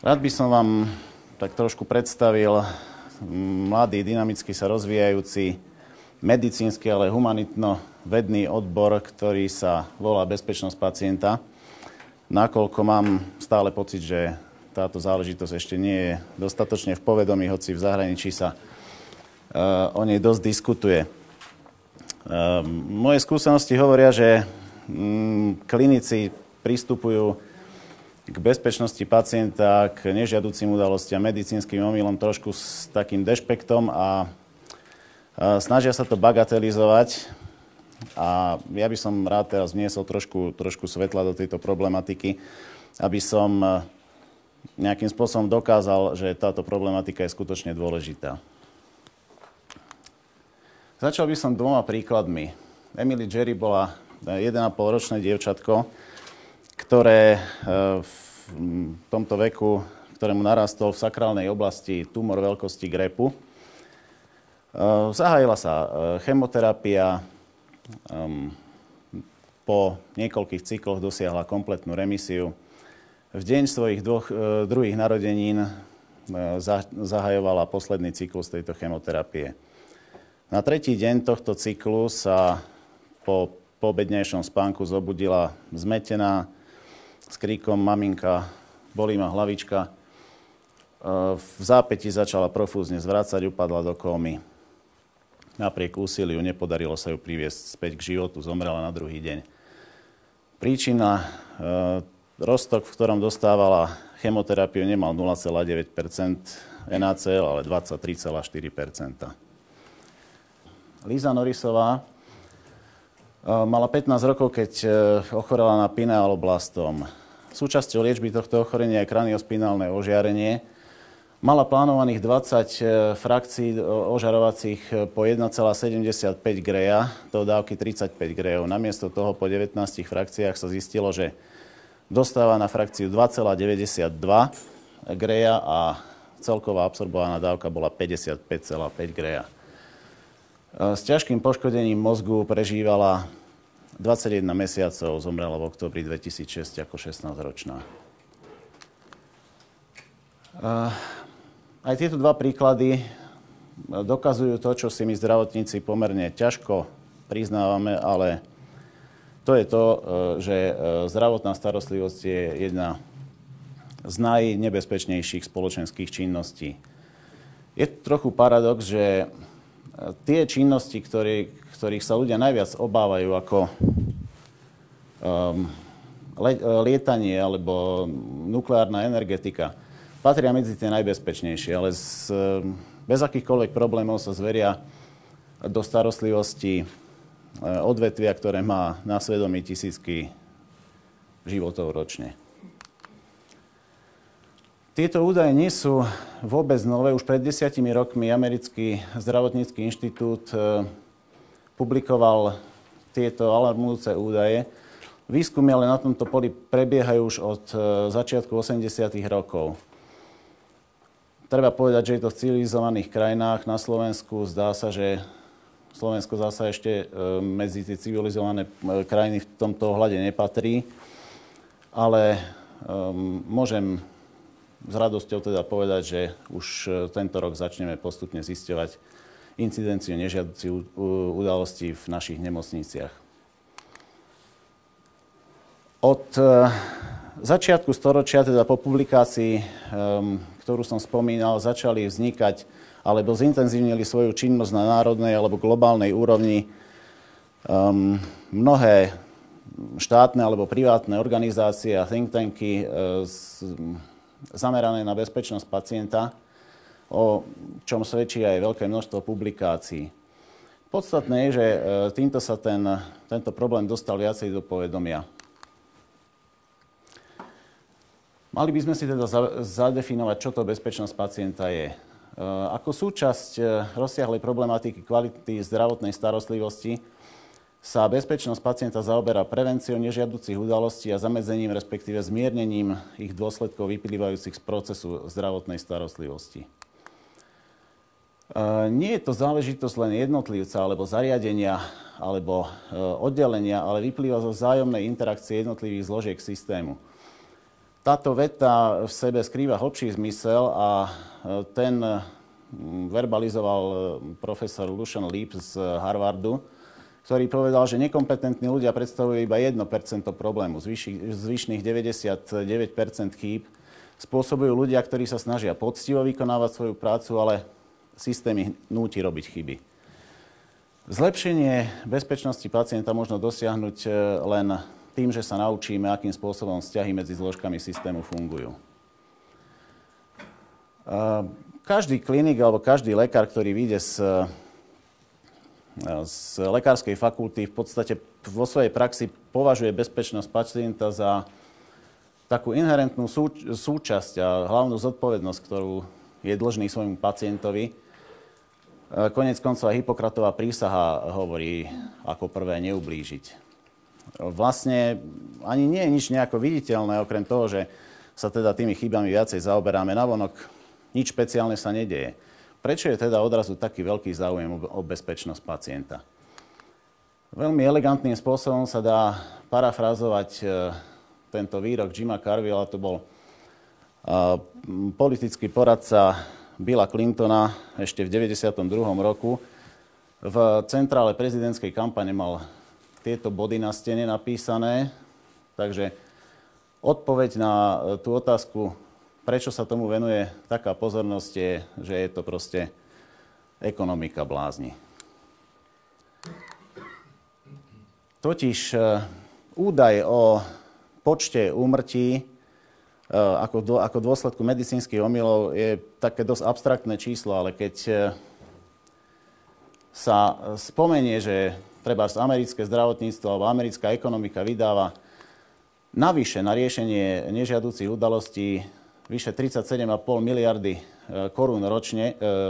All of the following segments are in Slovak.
Rád by som vám tak trošku predstavil mladý, dynamicky sa rozvíjajúci medicínsky, ale humanitno-vedný odbor, ktorý sa volá Bezpečnosť pacienta. Nakoľko mám stále pocit, že táto záležitosť ešte nie je dostatočne v povedomí, hoci v zahraničí sa o nej dosť diskutuje. Moje skúsenosti hovoria, že klinici pristupujú k bezpečnosti pacienta, k nežiaducim udalostiam, medicínskym omylom trošku s takým dešpektom a snažia sa to bagatelizovať. A ja by som rád teraz vniesol trošku svetla do tejto problematiky, aby som nejakým spôsobom dokázal, že táto problematika je skutočne dôležitá. Začal by som dvoma príkladmi. Emily Jerry bola 1,5-ročné dievčatko, ktoré v tomto veku, ktorému narastol v sakrálnej oblasti tumor veľkosti grepu. Zahájila sa chemoterapia, po niekoľkých cykloch dosiahla kompletnú remisiu. V deň svojich druhých narodenín zahajovala posledný cyklus tejto chemoterapie. Na tretí deň tohto cyklu sa po obednejšom spánku zobudila zmetená, s kríkom maminka, bolí ma hlavička. V zápäti začala profúzne zvracať, upadla do kómy. Napriek úsiliu nepodarilo sa ju priviesť späť k životu, zomrela na druhý deň. Príčina, roztok, v ktorom dostávala chemoterapiu, nemal 0,9% NaCl, ale 23,4%. Lisa Norrisová mala 15 rokov, keď ochorela na pinealoblastóm. Súčasťou liečby tohto ochorenia je kraniospinálne ožiarenie. Mala plánovaných 20 frakcií ožarovacích po 1,75 greja do dávky 35 grejov. Namiesto toho po 19 frakciách sa zistilo, že dostáva na frakciu 2,92 greja a celková absorbovaná dávka bola 55,5 greja. S ťažkým poškodením mozgu prežívala 21 mesiacov, zomrela v októbri 2006 ako 16-ročná. Aj tieto dva príklady dokazujú to, čo si my zdravotníci pomerne ťažko priznávame, ale to je to, že zdravotná starostlivosť je jedna z najnebezpečnejších spoločenských činností. Je trochu paradox, že tie činnosti, ktorých sa ľudia najviac obávajú, ako lietanie alebo nukleárna energetika, patria medzi tie najbezpečnejšie, ale bez akýchkoľvek problémov sa zveria do starostlivosti odvetvia, ktoré má na svedomí tisícky životov ročne. Tieto údaje nie sú vôbec nové. Už pred 10 rokmi Americký zdravotnícky inštitút publikoval tieto alarmujúce údaje. Výskumy ale na tomto poli prebiehajú už od začiatku 80. rokov. Treba povedať, že je to v civilizovaných krajinách. Na Slovensku zdá sa, že Slovensko zasa ešte medzi tie civilizované krajiny v tomto ohľade nepatrí. Ale môžem s radosťou teda povedať, že už tento rok začneme postupne zisťovať incidenciu nežiaducich udalostí v našich nemocniciach. Od začiatku storočia, teda po publikácii, ktorú som spomínal, začali vznikať alebo zintenzívnili svoju činnosť na národnej alebo globálnej úrovni mnohé štátne alebo privátne organizácie a think tanky zamerané na bezpečnosť pacienta, o čom svedčí aj veľké množstvo publikácií. Podstatné je, že týmto sa tento problém dostal viacej do povedomia. Mali by sme si teda zadefinovať, čo to bezpečnosť pacienta je. Ako súčasť rozsiahlej problematiky kvality zdravotnej starostlivosti sa bezpečnosť pacienta zaoberá prevenciou nežiaducich udalostí a zamedzením, respektíve zmiernením ich dôsledkov vyplývajúcich z procesu zdravotnej starostlivosti. Nie je to záležitosť len jednotlivca alebo zariadenia alebo oddelenia, ale vyplýva zo vzájomnej interakcie jednotlivých zložiek systému. Táto veta v sebe skrýva hlbší zmysel a ten verbalizoval profesor Lucian Leape z Harvardu, ktorý povedal, že nekompetentní ľudia predstavujú iba 1% problému. Zvyšných 99% chýb spôsobujú ľudia, ktorí sa snažia poctivo vykonávať svoju prácu, ale systém ich núti robiť chyby. Zlepšenie bezpečnosti pacienta možno dosiahnuť len tým, že sa naučíme, akým spôsobom vzťahy medzi zložkami systému fungujú. Každý klinik alebo každý lekár, ktorý vyjde z lekárskej fakulty, v podstate vo svojej praxi považuje bezpečnosť pacienta za takú inherentnú súčasť a hlavnú zodpovednosť, ktorú je dlžný svojmu pacientovi. Koniec koncov Hippokratová prísaha hovorí ako prvé neublížiť. Vlastne ani nie je nič nejako viditeľné, okrem toho, že sa teda tými chybami viacej zaoberáme navonok. Nič špeciálne sa nedeje. Prečo je teda odrazu taký veľký záujem o bezpečnosť pacienta? Veľmi elegantným spôsobom sa dá parafrázovať tento výrok Jima Carvilla, to bol politický poradca Billa Clintona ešte v 92. roku. V centrále prezidentskej kampane mal tieto body na stene napísané, takže odpoveď na tú otázku, prečo sa tomu venuje taká pozornosť, je, že je to proste ekonomika blázni. Totiž údaj o počte úmrtí ako dôsledku medicínskych omylov je také dosť abstraktné číslo, ale keď sa spomenie, že treba americké zdravotníctvo alebo americká ekonomika vydáva navyše na riešenie nežiaducich udalostí vyše 37,5 miliardy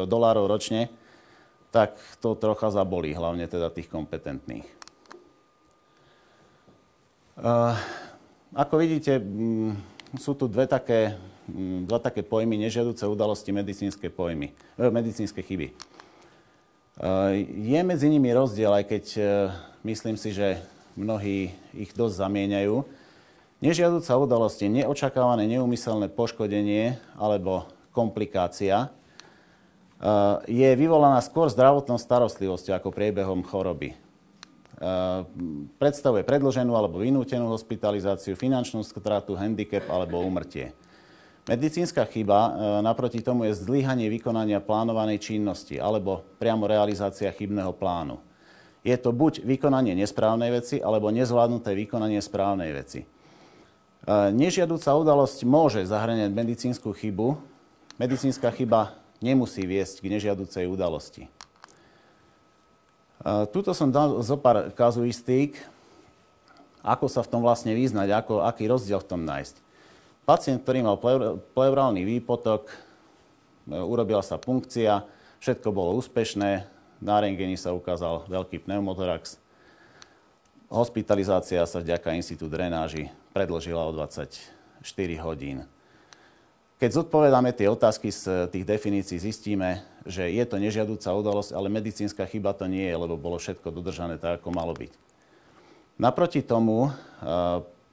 dolárov ročne, tak to trocha zabolí, hlavne teda tých kompetentných. Ako vidíte, sú tu dva také pojmy, nežiaduce udalosti, medicínske chyby. Je medzi nimi rozdiel, aj keď myslím si, že mnohí ich dosť zamieňajú. Nežiaduca udalosť je neočakávané neúmyselné poškodenie alebo komplikácia. Je vyvolaná skôr zdravotnou starostlivosťou ako priebehom choroby. Predstavuje predĺženú alebo vynútenú hospitalizáciu, finančnú stratu, handicap alebo úmrtie. Medicínska chyba naproti tomu je zlyhanie vykonania plánovanej činnosti alebo priamo realizácia chybného plánu. Je to buď vykonanie nesprávnej veci alebo nezvládnuté vykonanie správnej veci. Nežiaduca udalosť môže zahŕňať medicínsku chybu. Medicínska chyba nemusí viesť k nežiaducej udalosti. Tuto som dal zo pár kazuistík, ako sa v tom vlastne vyznať, aký rozdiel v tom nájsť. Pacient, ktorý mal pleurálny výpotok, urobila sa punkcia, všetko bolo úspešné, na rentgeni sa ukázal veľký pneumotorax. Hospitalizácia sa vďaka in situ drenáži predĺžila o 24 hodín. Keď zodpovedáme tie otázky z tých definícií, zistíme, že je to nežiaduca udalosť, ale medicínska chyba to nie je, lebo bolo všetko dodržané tak, ako malo byť. Naproti tomu,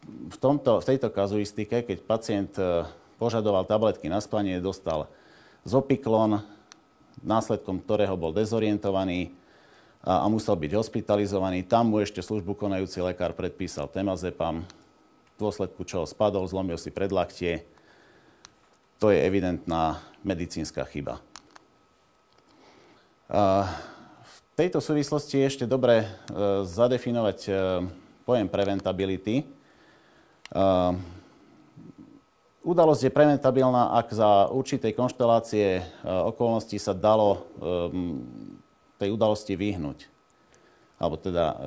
v tejto kazuistike, keď pacient požadoval tabletky na spanie, dostal Zopiklon, následkom ktorého bol dezorientovaný a musel byť hospitalizovaný. Tam mu ešte službu konajúci lekár predpísal Temazepam, v dôsledku čoho spadol, zlomil si predlaktie. To je evidentná medicínska chyba. V tejto súvislosti je ešte dobre zadefinovať pojem preventability. Udalosť je preventabilná, ak za určitej konštelácie okolností sa dalo tej udalosti vyhnúť. Alebo teda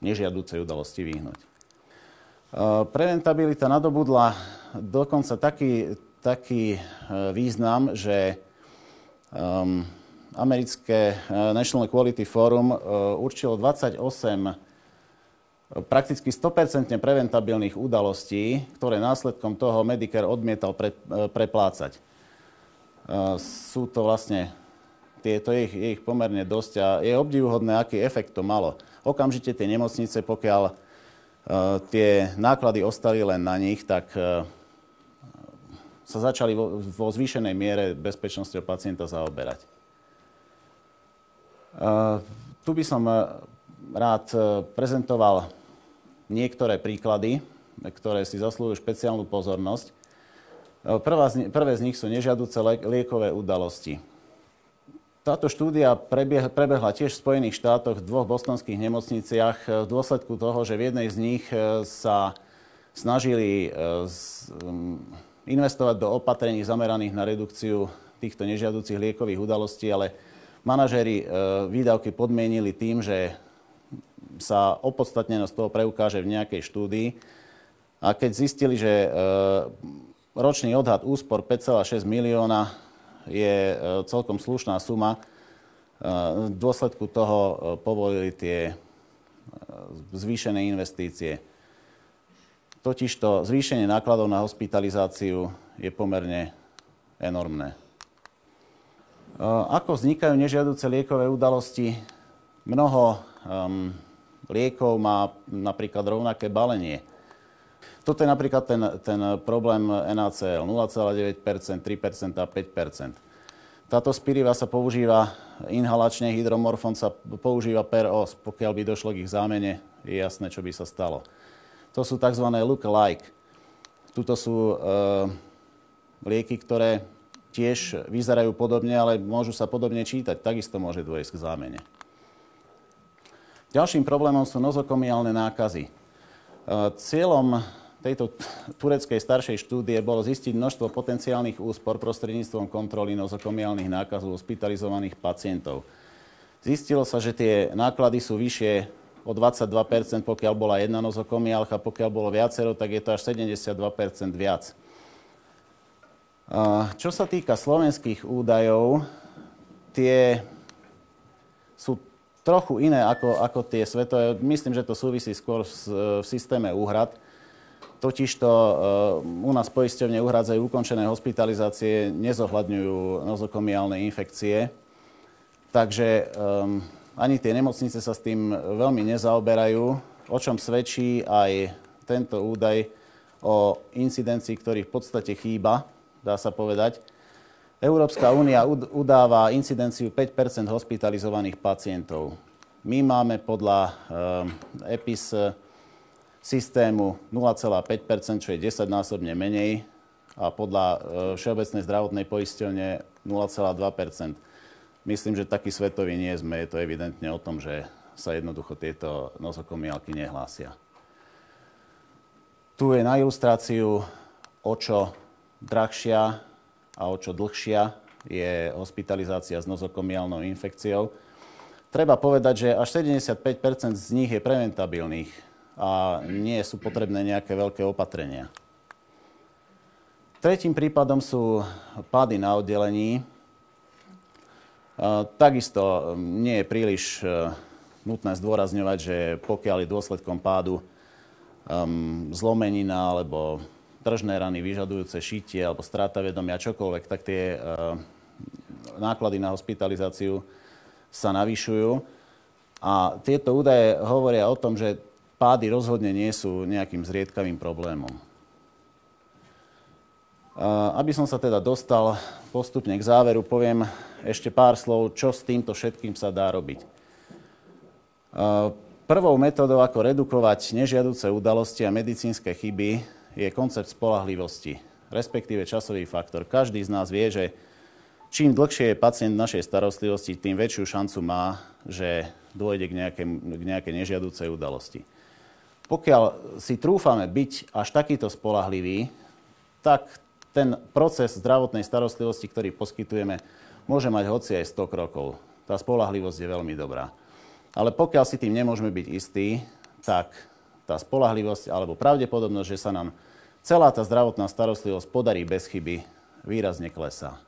nežiaducej udalosti vyhnúť. Preventabilita nadobudla dokonca taký význam, že americké National Quality Forum určilo 28 prakticky 100% preventabilných udalostí, ktoré následkom toho Medicare odmietal preplácať. Sú to vlastne, je ich pomerne dosť a je obdivuhodné, aký efekt to malo. Okamžite tie nemocnice, pokiaľ tie náklady ostali len na nich, tak sa začali vo zvýšenej miere bezpečnosťou pacienta zaoberať. Tu by som rád prezentoval niektoré príklady, ktoré si zaslúžujú špeciálnu pozornosť. Prvé z nich sú nežiaduce liekové udalosti. Táto štúdia prebehla tiež v Spojených štátoch v 2 bostonských nemocniciach v dôsledku toho, že v jednej z nich sa snažili investovať do opatrení zameraných na redukciu týchto nežiaducich liekových udalostí, ale manažéri výdavky podmienili tým, že sa opodstatnenosť toho preukáže v nejakej štúdii. A keď zistili, že ročný odhad úspor 5,6 milióna je celkom slušná suma, v dôsledku toho povolili tie zvýšené investície. Totižto zvýšenie nákladov na hospitalizáciu je pomerne enormné. Ako vznikajú nežiaduce liekové udalosti? Mnoho liekov má napríklad rovnaké balenie. Toto je napríklad ten problém NaCl. 0,9%, 3% a 5%. Táto spiriva sa používa inhalačne, hydromorfón sa používa per os. Pokiaľ by došlo k ich zámene, je jasné, čo by sa stalo. To sú tzv. Look-alike. Tuto sú lieky, ktoré tiež vyzerajú podobne, ale môžu sa podobne čítať. Takisto môže dôjsť k zámene. Ďalším problémom sú nozokomiálne nákazy. Cieľom tejto tureckej staršej štúdie bolo zistiť množstvo potenciálnych úspor prostredníctvom kontroly nozokomiálnych nákazov hospitalizovaných pacientov. Zistilo sa, že tie náklady sú vyššie o 22%, pokiaľ bola jedna nozokomiálka, pokiaľ bolo viacero, tak je to až 72% viac. Čo sa týka slovenských údajov, tie sú trochu iné ako tie svetové. Myslím, že to súvisí skôr v systéme úhrad. Totižto u nás poisťovne uhrádzajú ukončené hospitalizácie, nezohľadňujú nozokomiálne infekcie. Takže ani tie nemocnice sa s tým veľmi nezaoberajú, o čom svedčí aj tento údaj o incidencii, ktorý v podstate chýba, dá sa povedať. Európska únia udáva incidenciu 5% hospitalizovaných pacientov. My máme podľa EPIS systému 0,5%, čo je 10-násobne menej, a podľa Všeobecnej zdravotnej poisťovne 0,2%. Myslím, že taký svetový nie sme. Je to evidentne o tom, že sa jednoducho tieto nozokomiálky nehlásia. Tu je na ilustráciu, o čo drahšia a o čo dlhšia je hospitalizácia s nozokomiálnou infekciou. Treba povedať, že až 75% z nich je preventabilných a nie sú potrebné nejaké veľké opatrenia. Tretím prípadom sú pády na oddelení. Takisto nie je príliš nutné zdôrazňovať, že pokiaľ je dôsledkom pádu zlomenina alebo tržné rany vyžadujúce šitie alebo strata vedomia, čokoľvek, tak tie náklady na hospitalizáciu sa navyšujú. A tieto údaje hovoria o tom, že pády rozhodne nie sú nejakým zriedkavým problémom. Aby som sa teda dostal postupne k záveru, poviem ešte pár slov, čo s týmto všetkým sa dá robiť. Prvou metódou, ako redukovať nežiaduce udalosti a medicínske chyby, je koncept spoľahlivosti, respektíve časový faktor. Každý z nás vie, že čím dlhšie je pacient v našej starostlivosti, tým väčšiu šancu má, že dôjde k nejakej nežiaducej udalosti. Pokiaľ si trúfame byť až takýto spoľahlivý, tak ten proces zdravotnej starostlivosti, ktorý poskytujeme, môže mať hoci aj 100 krokov. Tá spoľahlivosť je veľmi dobrá. Ale pokiaľ si tým nemôžeme byť istí, tak tá spoľahlivosť alebo pravdepodobnosť, že sa nám celá tá zdravotná starostlivosť podarí bez chyby, výrazne klesá.